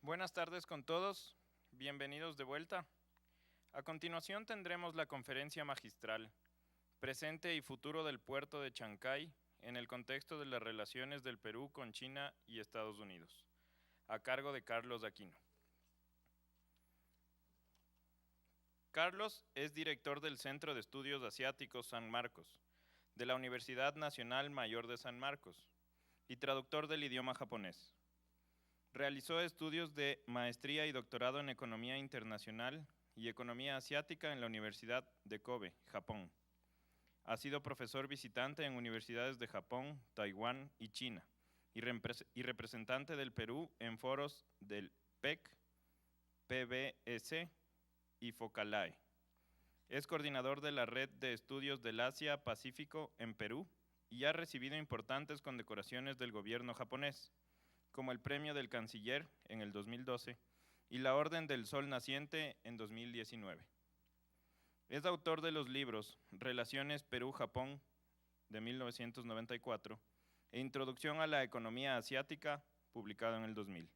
Buenas tardes con todos, bienvenidos de vuelta. A continuación tendremos la conferencia magistral, Presente y futuro del puerto de Chancay en el contexto de las relaciones del Perú con China y Estados Unidos, a cargo de Carlos Aquino. Carlos es director del Centro de Estudios Asiáticos San Marcos, de la Universidad Nacional Mayor de San Marcos, y traductor del idioma japonés. Realizó estudios de maestría y doctorado en Economía Internacional y Economía Asiática en la Universidad de Kobe, Japón. Ha sido profesor visitante en universidades de Japón, Taiwán y China, y representante del Perú en foros del PEC, PBS y Focalae. Es coordinador de la Red de Estudios del Asia-Pacífico en Perú y ha recibido importantes condecoraciones del gobierno japonés, como el Premio del Canciller en el 2012 y la Orden del Sol Naciente en 2019. Es autor de los libros Relaciones Perú-Japón de 1994 e Introducción a la Economía Asiática, publicado en el 2000.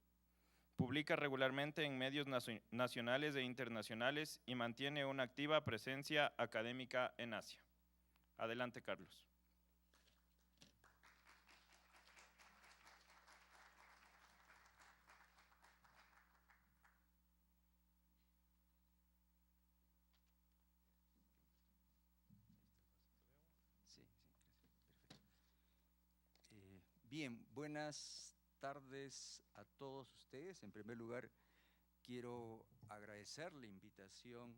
Publica regularmente en medios nacionales e internacionales y mantiene una activa presencia académica en Asia. Adelante, Carlos. Sí, perfecto. Bien, buenas tardes a todos ustedes. En primer lugar, quiero agradecer la invitación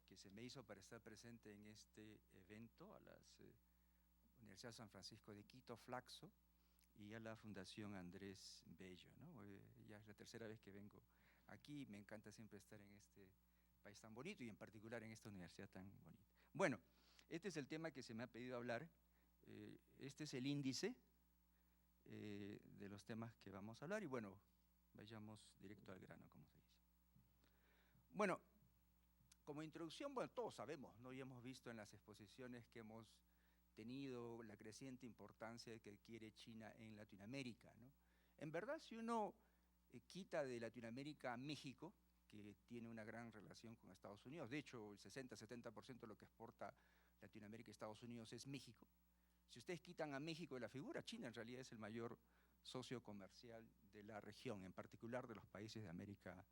que se me hizo para estar presente en este evento a la Universidad San Francisco de Quito, Flaxo, y a la Fundación Andrés Bello, ¿no? Ya es la tercera vez que vengo aquí, me encanta siempre estar en este país tan bonito y en particular en esta universidad tan bonita. Bueno, este es el tema que se me ha pedido hablar, este es el índice de los temas que vamos a hablar y bueno, vayamos directo al grano, como se dice. Bueno, como introducción, bueno, todos sabemos, ¿no? Y hemos visto en las exposiciones que hemos tenido la creciente importancia que adquiere China en Latinoamérica, ¿no? En verdad, si uno quita de Latinoamérica a México, que tiene una gran relación con Estados Unidos, de hecho el 60-70% de lo que exporta Latinoamérica y Estados Unidos es México. Si ustedes quitan a México de la figura, China en realidad es el mayor socio comercial de la región, en particular de los países de América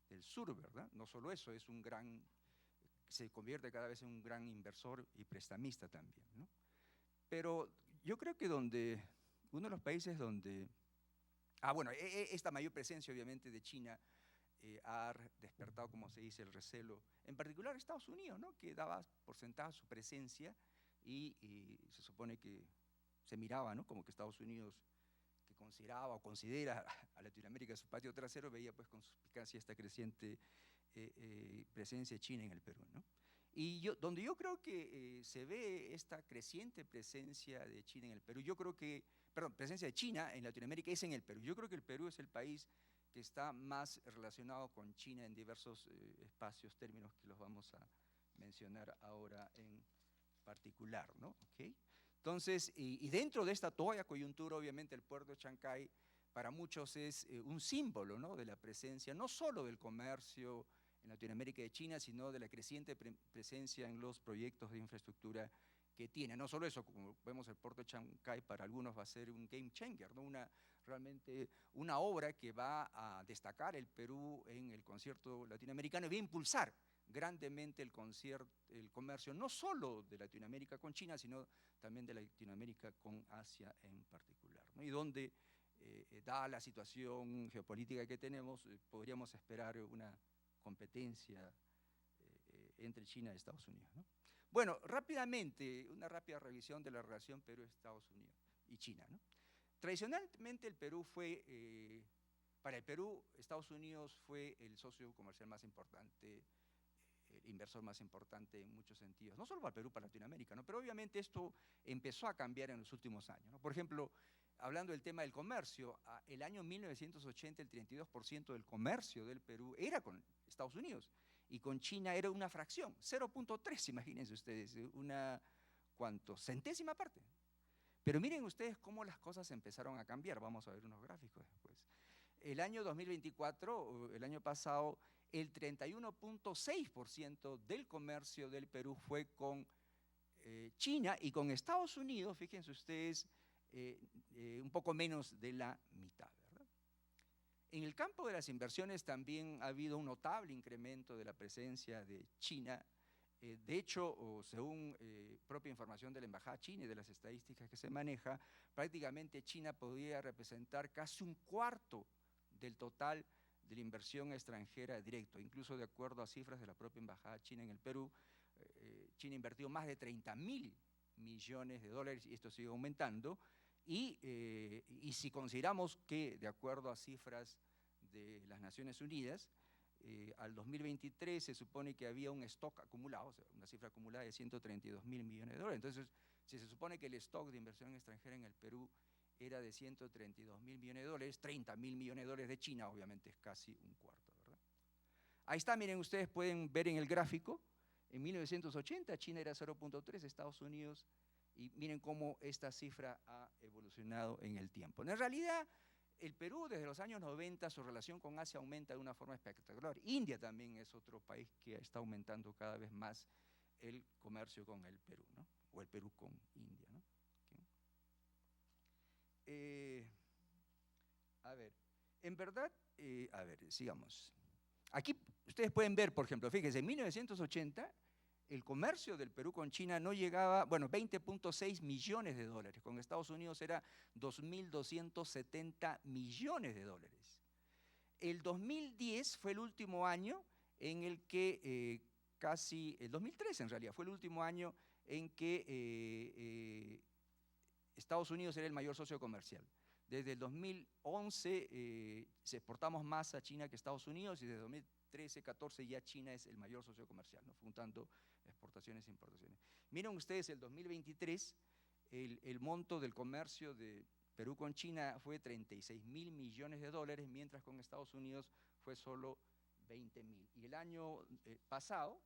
del Sur, ¿verdad? No solo eso, es un gran, se convierte cada vez en un gran inversor y prestamista también, ¿no? Pero yo creo que uno de los países donde, bueno, esta mayor presencia obviamente de China ha despertado, como se dice, el recelo, en particular Estados Unidos, ¿no? Que daba por sentada su presencia y se supone que se miraba, ¿no? Como que Estados Unidos, que consideraba o considera a Latinoamérica su patio trasero, veía pues con suspicacia esta creciente presencia de China en el Perú, ¿no? Y donde yo creo que se ve esta creciente presencia de China en el Perú, presencia de China en Latinoamérica es en el Perú. Yo creo que el Perú es el país que está más relacionado con China en diversos espacios, términos que los vamos a mencionar ahora en particular, ¿no? ¿Okay? Entonces, y dentro de esta toda coyuntura, obviamente el puerto de Chancay para muchos es un símbolo, ¿no? De la presencia, no solo del comercio en Latinoamérica y de China, sino de la creciente presencia en los proyectos de infraestructura que tiene. No solo eso, como vemos el puerto de Chancay para algunos va a ser un game changer, ¿no? Realmente una obra que va a destacar el Perú en el concierto latinoamericano y va a impulsar grandemente el comercio, no solo de Latinoamérica con China, sino también de Latinoamérica con Asia en particular, ¿no? Y donde, dada la situación geopolítica que tenemos, podríamos esperar una competencia entre China y Estados Unidos, ¿no? Bueno, rápidamente, una rápida revisión de la relación Perú-Estados Unidos y China, ¿no? Tradicionalmente el Perú fue, para el Perú, Estados Unidos fue el socio comercial más importante, el inversor más importante en muchos sentidos, no solo para Perú, para Latinoamérica, ¿no? Pero obviamente esto empezó a cambiar en los últimos años, ¿no? Por ejemplo, hablando del tema del comercio, el año 1980 el 32% del comercio del Perú era con Estados Unidos y con China era una fracción, 0.3, imagínense ustedes, ¿cuánto? Centésima parte. Pero miren ustedes cómo las cosas empezaron a cambiar, vamos a ver unos gráficos después. el año 2024, el año pasado, el 31.6% del comercio del Perú fue con China, y con Estados Unidos, fíjense ustedes, un poco menos de la mitad, ¿verdad? En el campo de las inversiones también ha habido un notable incremento de la presencia de China. De hecho, según propia información de la Embajada China y de las estadísticas que se maneja, prácticamente China podría representar casi un cuarto del total de la inversión extranjera directa. Incluso de acuerdo a cifras de la propia Embajada China en el Perú, China ha invertido más de 30.000 millones de dólares, y esto sigue aumentando. Y si consideramos que, de acuerdo a cifras de las Naciones Unidas, al 2023 se supone que había un stock acumulado, o sea, una cifra acumulada de 132.000 millones de dólares. Entonces, si se supone que el stock de inversión extranjera en el Perú era de 132.000 millones de dólares, 30.000 millones de dólares de China, obviamente es casi un cuarto, ¿verdad? Ahí está, miren, ustedes pueden ver en el gráfico, en 1980 China era 0.3, Estados Unidos, y miren cómo esta cifra ha evolucionado en el tiempo. En realidad, el Perú desde los años 90, su relación con Asia aumenta de una forma espectacular. India también es otro país que está aumentando cada vez más el comercio con el Perú, ¿no? O el Perú con India, ¿no? A ver, en verdad, a ver, sigamos. Aquí ustedes pueden ver, por ejemplo, fíjense, en 1980 el comercio del Perú con China no llegaba, bueno, 20.6 millones de dólares. Con Estados Unidos era 2.270 millones de dólares. El 2010 fue el último año en el que el 2013 en realidad, fue el último año en que Estados Unidos era el mayor socio comercial. Desde el 2011 se exportamos más a China que a Estados Unidos, y desde 2013, 14 ya China es el mayor socio comercial, ¿no? Juntando exportaciones e importaciones. Miren ustedes, el 2023, el monto del comercio de Perú con China fue 36.000 millones de dólares, mientras con Estados Unidos fue solo 20.000. Y el año pasado,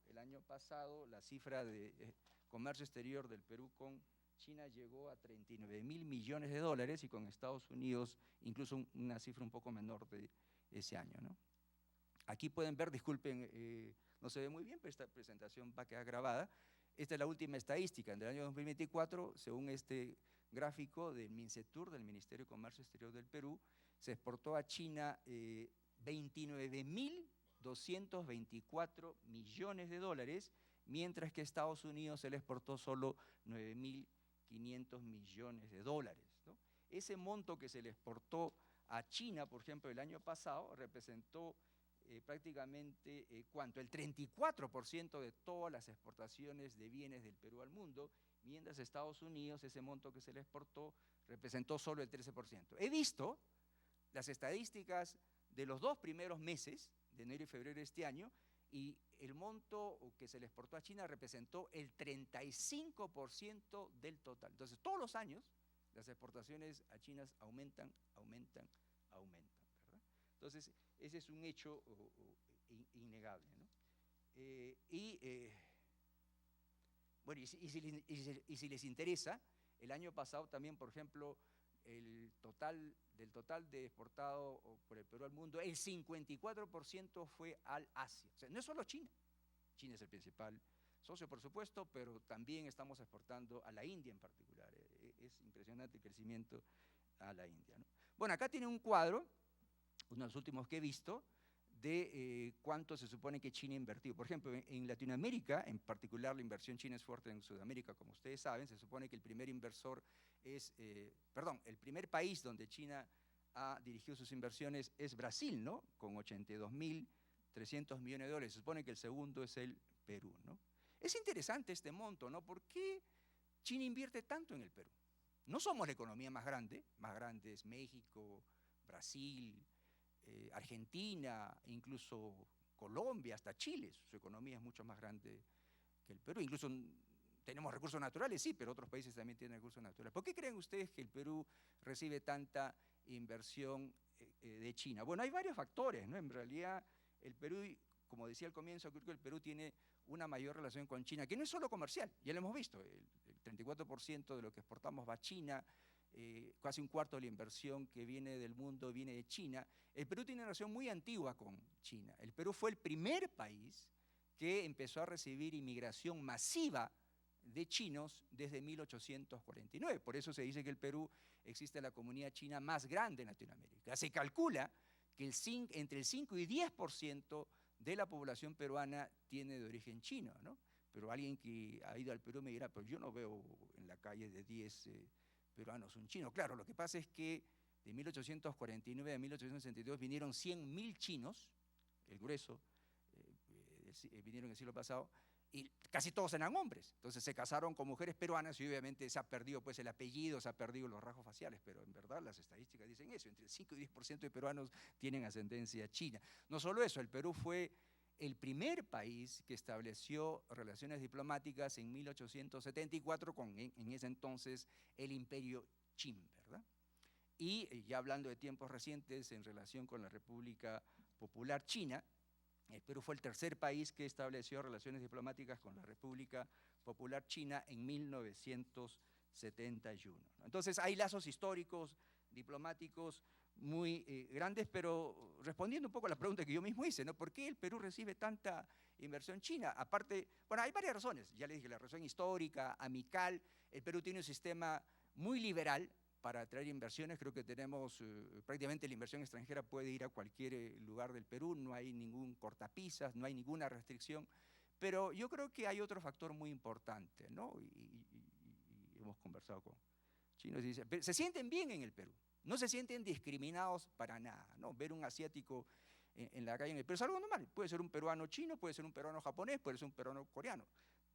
la cifra de comercio exterior del Perú con China llegó a 39.000 millones de dólares, y con Estados Unidos incluso una cifra un poco menor de ese año, ¿no? Aquí pueden ver, disculpen, no se ve muy bien, pero esta presentación va a quedar grabada. Esta es la última estadística del año 2024, según este gráfico del MINCETUR, del Ministerio de Comercio Exterior del Perú. Se exportó a China 29.224 millones de dólares, mientras que a Estados Unidos se le exportó solo 9.500 millones de dólares, ¿no? Ese monto que se le exportó a China, por ejemplo, el año pasado, representó prácticamente, ¿cuánto? El 34% de todas las exportaciones de bienes del Perú al mundo, mientras Estados Unidos, ese monto que se le exportó, representó solo el 13%. He visto las estadísticas de los 2 primeros meses, de enero y febrero de este año, y el monto que se le exportó a China representó el 35% del total. Entonces, todos los años, las exportaciones a China aumentan, ¿verdad? Entonces, ese es un hecho innegable, ¿no? Bueno, y si les interesa, el año pasado también, por ejemplo, del total de exportado por el Perú al mundo, el 54% fue al Asia. O sea, no es solo China. China es el principal socio, por supuesto, pero también estamos exportando a la India en particular. Es impresionante el crecimiento a la India, ¿no? Bueno, acá tiene un cuadro, uno de los últimos que he visto, de cuánto se supone que China ha invertido. Por ejemplo, en Latinoamérica, en particular la inversión china es fuerte en Sudamérica, como ustedes saben. Se supone que el primer inversor el primer país donde China ha dirigido sus inversiones es Brasil, ¿no? Con 82.300 millones de dólares. Se supone que el segundo es el Perú, ¿no? Es interesante este monto, ¿no? ¿Por qué China invierte tanto en el Perú? No somos la economía más grande es México, Brasil, Argentina, incluso Colombia, hasta Chile. Su economía es mucho más grande que el Perú. Incluso tenemos recursos naturales, sí, pero otros países también tienen recursos naturales. ¿Por qué creen ustedes que el Perú recibe tanta inversión de China? Bueno, hay varios factores, ¿no? En realidad, el Perú, como decía al comienzo, creo que el Perú tiene una mayor relación con China, que no es solo comercial, ya lo hemos visto, el 34% de lo que exportamos va a China, casi un cuarto de la inversión que viene del mundo viene de China. El Perú tiene una relación muy antigua con China. El Perú fue el primer país que empezó a recibir inmigración masiva de chinos desde 1849. Por eso se dice que el Perú existe la comunidad china más grande en Latinoamérica. Se calcula que entre el 5 y 10% de la población peruana tiene de origen chino, ¿no? Pero alguien que ha ido al Perú me dirá, pero yo no veo en la calle de 10 peruanos un chino. Claro, lo que pasa es que de 1849 a 1862 vinieron 100.000 chinos, el grueso, vinieron el siglo pasado, y casi todos eran hombres. Entonces se casaron con mujeres peruanas y obviamente se ha perdido pues, el apellido, se ha perdido los rasgos faciales, pero en verdad las estadísticas dicen eso, entre el 5 y 10% de peruanos tienen ascendencia china. No solo eso, el Perú fue el primer país que estableció relaciones diplomáticas en 1874 con, en ese entonces, el Imperio Qing, ¿verdad? Y ya hablando de tiempos recientes en relación con la República Popular China, el Perú fue el tercer país que estableció relaciones diplomáticas con la República Popular China en 1971. Entonces hay lazos históricos, diplomáticos muy grandes, pero respondiendo un poco a la pregunta que yo mismo hice, ¿no? ¿Por qué el Perú recibe tanta inversión china? Aparte, bueno, hay varias razones, ya les dije, la razón histórica, amical, el Perú tiene un sistema muy liberal para atraer inversiones. Creo que tenemos prácticamente la inversión extranjera puede ir a cualquier lugar del Perú, no hay ningún cortapisas, no hay ninguna restricción, pero yo creo que hay otro factor muy importante, ¿no? Y hemos conversado con chinos y dicen, se sienten bien en el Perú, no se sienten discriminados para nada, ¿no? Ver un asiático en la calle en el Perú es algo normal, puede ser un peruano chino, puede ser un peruano japonés, puede ser un peruano coreano.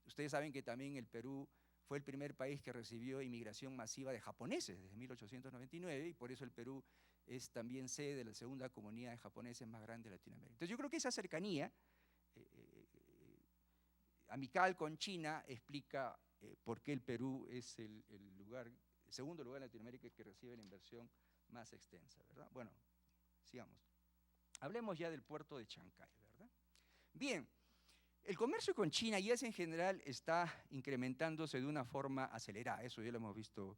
Ustedes saben que también el Perú fue el primer país que recibió inmigración masiva de japoneses desde 1899 y por eso el Perú es también sede de la segunda comunidad de japoneses más grande de Latinoamérica. Entonces yo creo que esa cercanía amical con China explica por qué el Perú es el segundo lugar en Latinoamérica que recibe la inversión más extensa, ¿verdad? Bueno, sigamos. Hablemos ya del puerto de Chancay, ¿verdad? Bien. El comercio con China y en general está incrementándose de una forma acelerada, eso ya lo hemos visto,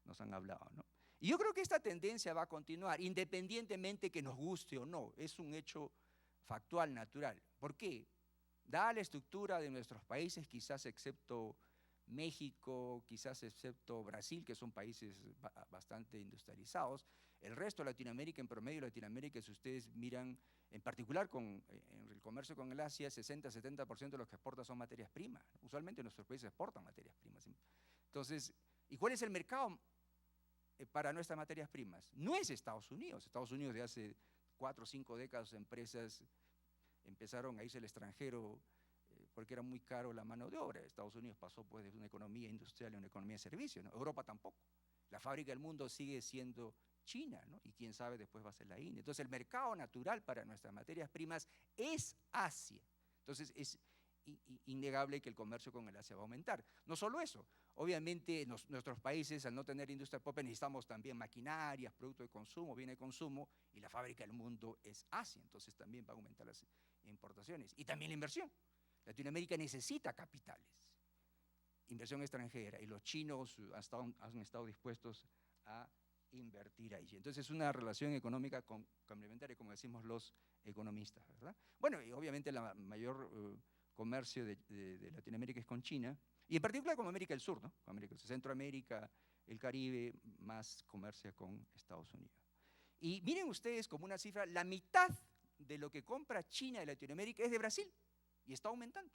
nos han hablado, ¿no? Y yo creo que esta tendencia va a continuar, independientemente que nos guste o no, es un hecho factual, natural. ¿Por qué? Dada la estructura de nuestros países, quizás excepto México, quizás excepto Brasil, que son países bastante industrializados, el resto de Latinoamérica, en promedio Latinoamérica, si ustedes miran, en particular en el comercio con el Asia, 60-70% de lo que exporta son materias primas. Usualmente nuestros países exportan materias primas. Entonces, ¿y cuál es el mercado para nuestras materias primas? No es Estados Unidos. Estados Unidos de hace 4 o 5 décadas empresas empezaron a irse al extranjero porque era muy caro la mano de obra. Estados Unidos pasó pues de una economía industrial a una economía de servicios, ¿no? Europa tampoco. La fábrica del mundo sigue siendo China, ¿no? Y quién sabe después va a ser la India. Entonces el mercado natural para nuestras materias primas es Asia. Entonces es innegable que el comercio con el Asia va a aumentar. No solo eso, obviamente nuestros países al no tener industria propia necesitamos también maquinarias, productos de consumo, bienes de consumo, y la fábrica del mundo es Asia, entonces también va a aumentar las importaciones y también la inversión. Latinoamérica necesita capitales, inversión extranjera, y los chinos han estado dispuestos a invertir ahí. Entonces es una relación económica complementaria, como decimos los economistas, ¿verdad? Bueno, y obviamente la mayor comercio de Latinoamérica es con China, y en particular con América del Sur, ¿no? Centroamérica, el Caribe, más comercia con Estados Unidos. Y miren ustedes como una cifra, la mitad de lo que compra China de Latinoamérica es de Brasil, y está aumentando.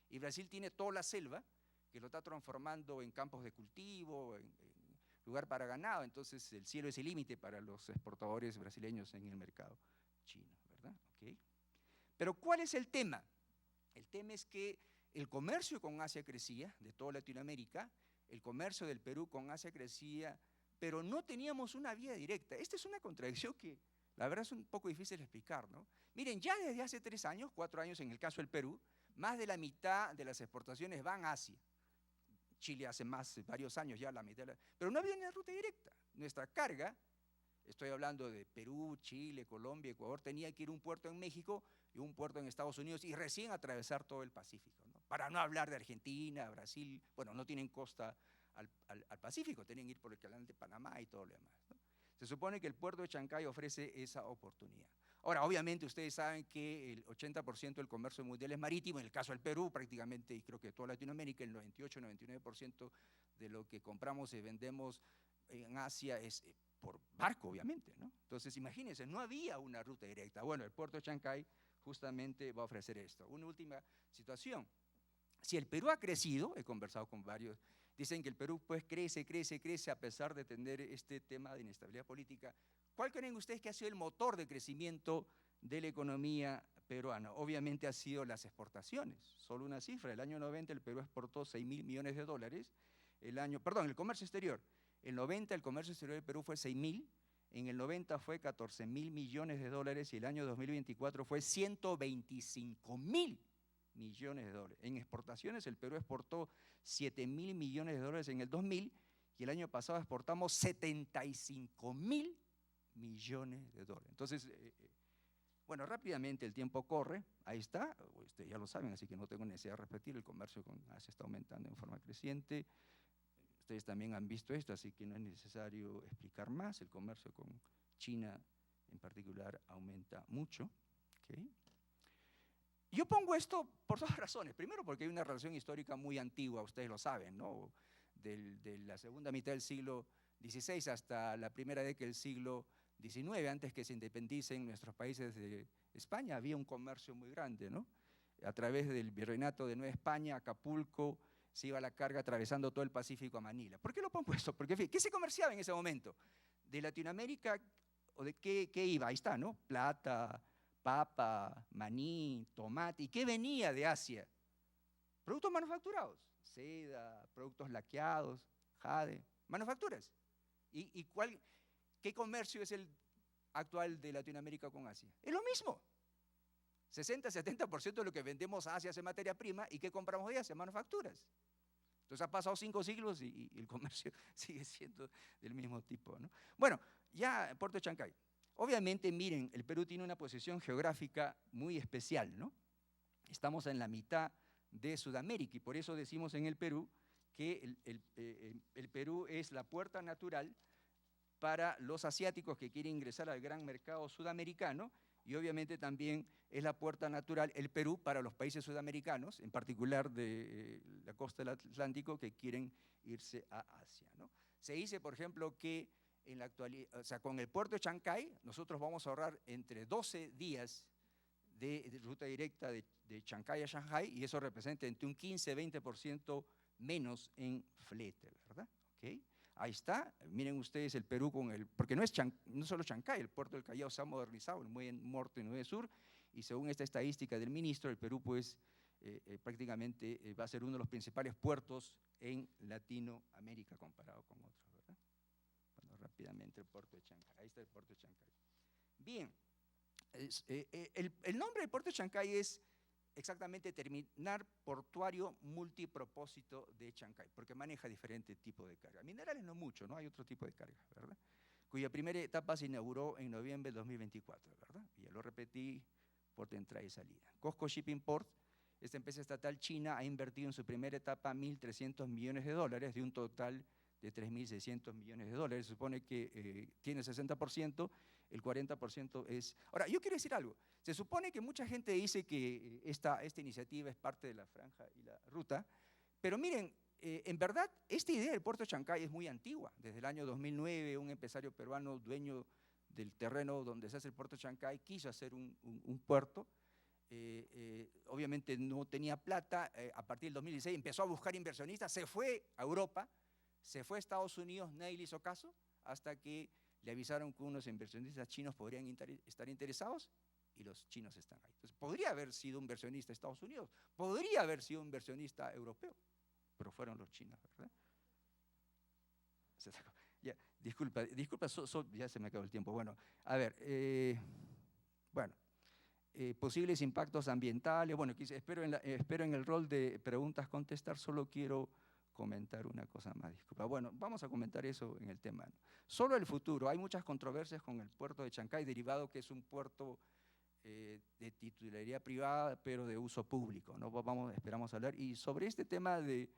Y Brasil tiene toda la selva, que lo está transformando en campos de cultivo, en lugar para ganado, entonces el cielo es el límite para los exportadores brasileños en el mercado chino, ¿verdad? ¿Okay? Pero ¿cuál es el tema? El tema es que el comercio con Asia crecía, de toda Latinoamérica, el comercio del Perú con Asia crecía, pero no teníamos una vía directa. Esta es una contradicción que la verdad es un poco difícil de explicar, ¿no? Miren, ya desde hace 3 años, 4 años en el caso del Perú, más de la mitad de las exportaciones van a Asia. Chile hace varios años ya la mitad, pero no había una ruta directa. Nuestra carga, estoy hablando de Perú, Chile, Colombia, Ecuador, tenía que ir a un puerto en México y un puerto en Estados Unidos y recién atravesar todo el Pacífico, ¿no? Para no hablar de Argentina, Brasil, bueno, no tienen costa al Pacífico, tenían que ir por el canal de Panamá y todo lo demás, ¿no? Se supone que el puerto de Chancay ofrece esa oportunidad. Ahora, obviamente ustedes saben que el 80% del comercio mundial es marítimo, en el caso del Perú prácticamente, y creo que toda Latinoamérica, el 98-99% de lo que compramos y vendemos en Asia es por barco, obviamente, ¿no? Entonces, imagínense, no había una ruta directa. Bueno, el puerto de Chancay justamente va a ofrecer esto. Una última situación. Si el Perú ha crecido, he conversado con varios, dicen que el Perú pues crece a pesar de tener este tema de inestabilidad política. ¿Cuál creen ustedes que ha sido el motor de crecimiento de la economía peruana? Obviamente ha sido las exportaciones. Solo una cifra, el año 90 el Perú exportó 6.000 millones de dólares, el comercio exterior. El 90 el comercio exterior del Perú fue 6.000, en el 90 fue 14.000 millones de dólares y el año 2024 fue 125.000 millones de dólares. En exportaciones el Perú exportó 7.000 millones de dólares en el 2000 y el año pasado exportamos 75.000 millones de dólares. Entonces, bueno, rápidamente el tiempo corre, ahí está, ustedes ya lo saben, así que no tengo necesidad de repetir, el comercio con Asia está aumentando en forma creciente. Ustedes también han visto esto, así que no es necesario explicar más. El comercio con China en particular aumenta mucho. ¿Okay? Yo pongo esto por dos razones. Primero, porque hay una relación histórica muy antigua, ustedes lo saben, ¿no? De la segunda mitad del siglo XVI hasta la primera década del siglo XIX, antes que se independicen nuestros países de España, había un comercio muy grande, ¿no? A través del virreinato de Nueva España, Acapulco, se iba la carga atravesando todo el Pacífico a Manila. ¿Por qué lo pongo esto? Porque, ¿qué se comerciaba en ese momento? De Latinoamérica, ¿o de qué iba? Ahí está, ¿no? Plata, papa, maní, tomate. ¿Y qué venía de Asia? Productos manufacturados, seda, productos laqueados, jade, manufacturas. ¿Y qué comercio es el actual de Latinoamérica con Asia? Es lo mismo. 60-70% de lo que vendemos a Asia es materia prima y ¿qué compramos de Asia? Manufacturas. Entonces ha pasado 5 siglos y el comercio sigue siendo del mismo tipo, ¿no? Bueno, ya Puerto de Chancay. Obviamente, miren, el Perú tiene una posición geográfica muy especial, ¿no? Estamos en la mitad de Sudamérica y por eso decimos en el Perú que el Perú es la puerta natural para los asiáticos que quieren ingresar al gran mercado sudamericano y obviamente también es la puerta natural el Perú para los países sudamericanos, en particular de la costa del Atlántico, que quieren irse a Asia, ¿no? Se dice, por ejemplo, que en la actualidad, o sea, con el puerto de Chancay, nosotros vamos a ahorrar entre 12 días de ruta directa de Chancay a Shanghai y eso representa entre un 15-20% menos en flete, ¿verdad? ¿Okay? Ahí está, miren ustedes el Perú con porque no solo Chancay, el puerto del Callao se ha modernizado, el muelle norte y el muelle sur, y según esta estadística del ministro, el Perú pues prácticamente va a ser uno de los principales puertos en Latinoamérica comparado con otros, ¿verdad? Bueno, rápidamente el puerto de Chancay, ahí está el puerto de Chancay. Bien, el nombre del puerto de Chancay es exactamente terminal portuario multipropósito de Chancay, porque maneja diferentes tipos de carga. Minerales no mucho, ¿no? Hay otro tipo de carga, ¿verdad? Cuya primera etapa se inauguró en noviembre de 2024, ¿verdad? Y ya lo repetí, puerto de entrada y salida. COSCO Shipping Port, esta empresa estatal china ha invertido en su primera etapa 1.300 millones de dólares de un total de 3.600 millones de dólares. Se supone que tiene 60%, el 40% es… Ahora, yo quiero decir algo. Se supone que mucha gente dice que esta iniciativa es parte de la franja y la ruta, pero miren, en verdad, esta idea del puerto de Chancay es muy antigua. Desde el año 2009, un empresario peruano, dueño del terreno donde se hace el puerto de Chancay, quiso hacer un puerto. Obviamente no tenía plata, a partir del 2016 empezó a buscar inversionistas, se fue a Europa, se fue a Estados Unidos, nadie le hizo caso, hasta que le avisaron que unos inversionistas chinos podrían estar interesados y los chinos están ahí. Entonces, podría haber sido un inversionista de Estados Unidos, podría haber sido un inversionista europeo, pero fueron los chinos, ¿verdad? Ya, disculpa, ya se me acabó el tiempo. Bueno, a ver, posibles impactos ambientales. Bueno, espero en el rol de preguntas contestar, solo quiero comentar una cosa más, disculpa. Bueno, vamos a comentar eso en el tema, ¿no? Solo el futuro. Hay muchas controversias con el puerto de Chancay, derivado que es un puerto de titularidad privada, pero de uso público, ¿no? Esperamos hablar. Y sobre este tema de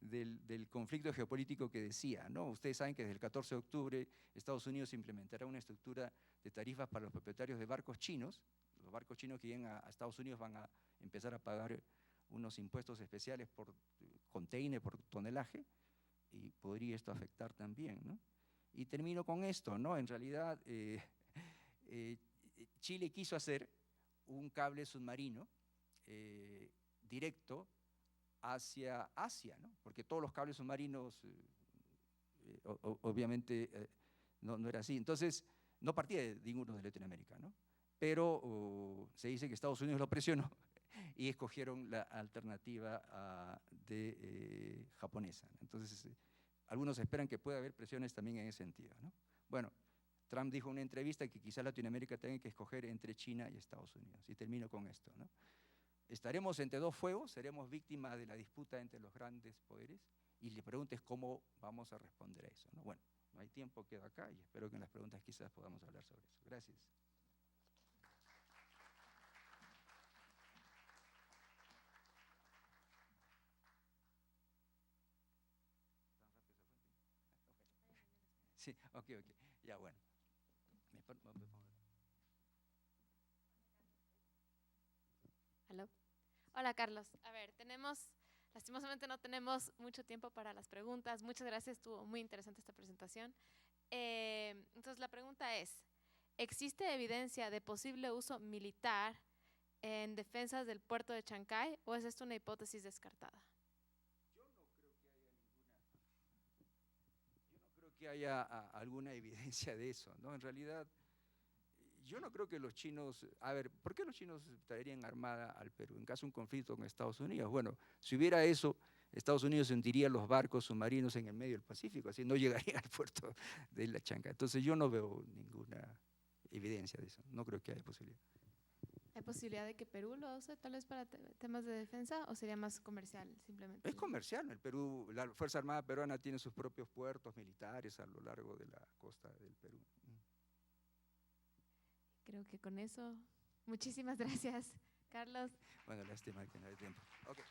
del conflicto geopolítico que decía, ¿no? Ustedes saben que desde el 14 de octubre Estados Unidos implementará una estructura de tarifas para los propietarios de barcos chinos. Los barcos chinos que lleguen a Estados Unidos van a empezar a pagar unos impuestos especiales por container, por tonelaje, y podría esto afectar también, ¿no? Y termino con esto, ¿no? En realidad, Chile quiso hacer un cable submarino directo hacia Asia, ¿no? Porque todos los cables submarinos, obviamente, no era así. Entonces, no partía de ninguno de Latinoamérica, ¿no? Pero se dice que Estados Unidos lo presionó y escogieron la alternativa japonesa. Entonces, algunos esperan que pueda haber presiones también en ese sentido, ¿no? Bueno, Trump dijo en una entrevista que quizá Latinoamérica tenga que escoger entre China y Estados Unidos. Y termino con esto, ¿no? Estaremos entre dos fuegos, seremos víctimas de la disputa entre los grandes poderes, y le preguntes cómo vamos a responder a eso, ¿no? Bueno, no hay tiempo, quedo acá y espero que en las preguntas quizás podamos hablar sobre eso. Gracias. Sí, ok, ya bueno. ¿Aló? Hola, Carlos. A ver, lastimosamente no tenemos mucho tiempo para las preguntas. Muchas gracias, estuvo muy interesante esta presentación. Entonces, la pregunta es, ¿existe evidencia de posible uso militar en defensas del puerto de Chancay o es esto una hipótesis descartada? Yo no creo que haya alguna evidencia de eso, ¿no? En realidad, yo no creo que los chinos, a ver, ¿por qué los chinos traerían armada al Perú en caso de un conflicto con Estados Unidos? Bueno, si hubiera eso, Estados Unidos hundiría los barcos submarinos en el medio del Pacífico, así no llegaría al puerto de La Chanca. Entonces yo no veo ninguna evidencia de eso, no creo que haya posibilidad. ¿Hay posibilidad de que Perú lo use tal vez para temas de defensa o sería más comercial simplemente? Es comercial, el Perú, la Fuerza Armada Peruana tiene sus propios puertos militares a lo largo de la costa del Perú. Creo que con eso, muchísimas gracias, Carlos. Bueno, lástima que no hay tiempo. Okay.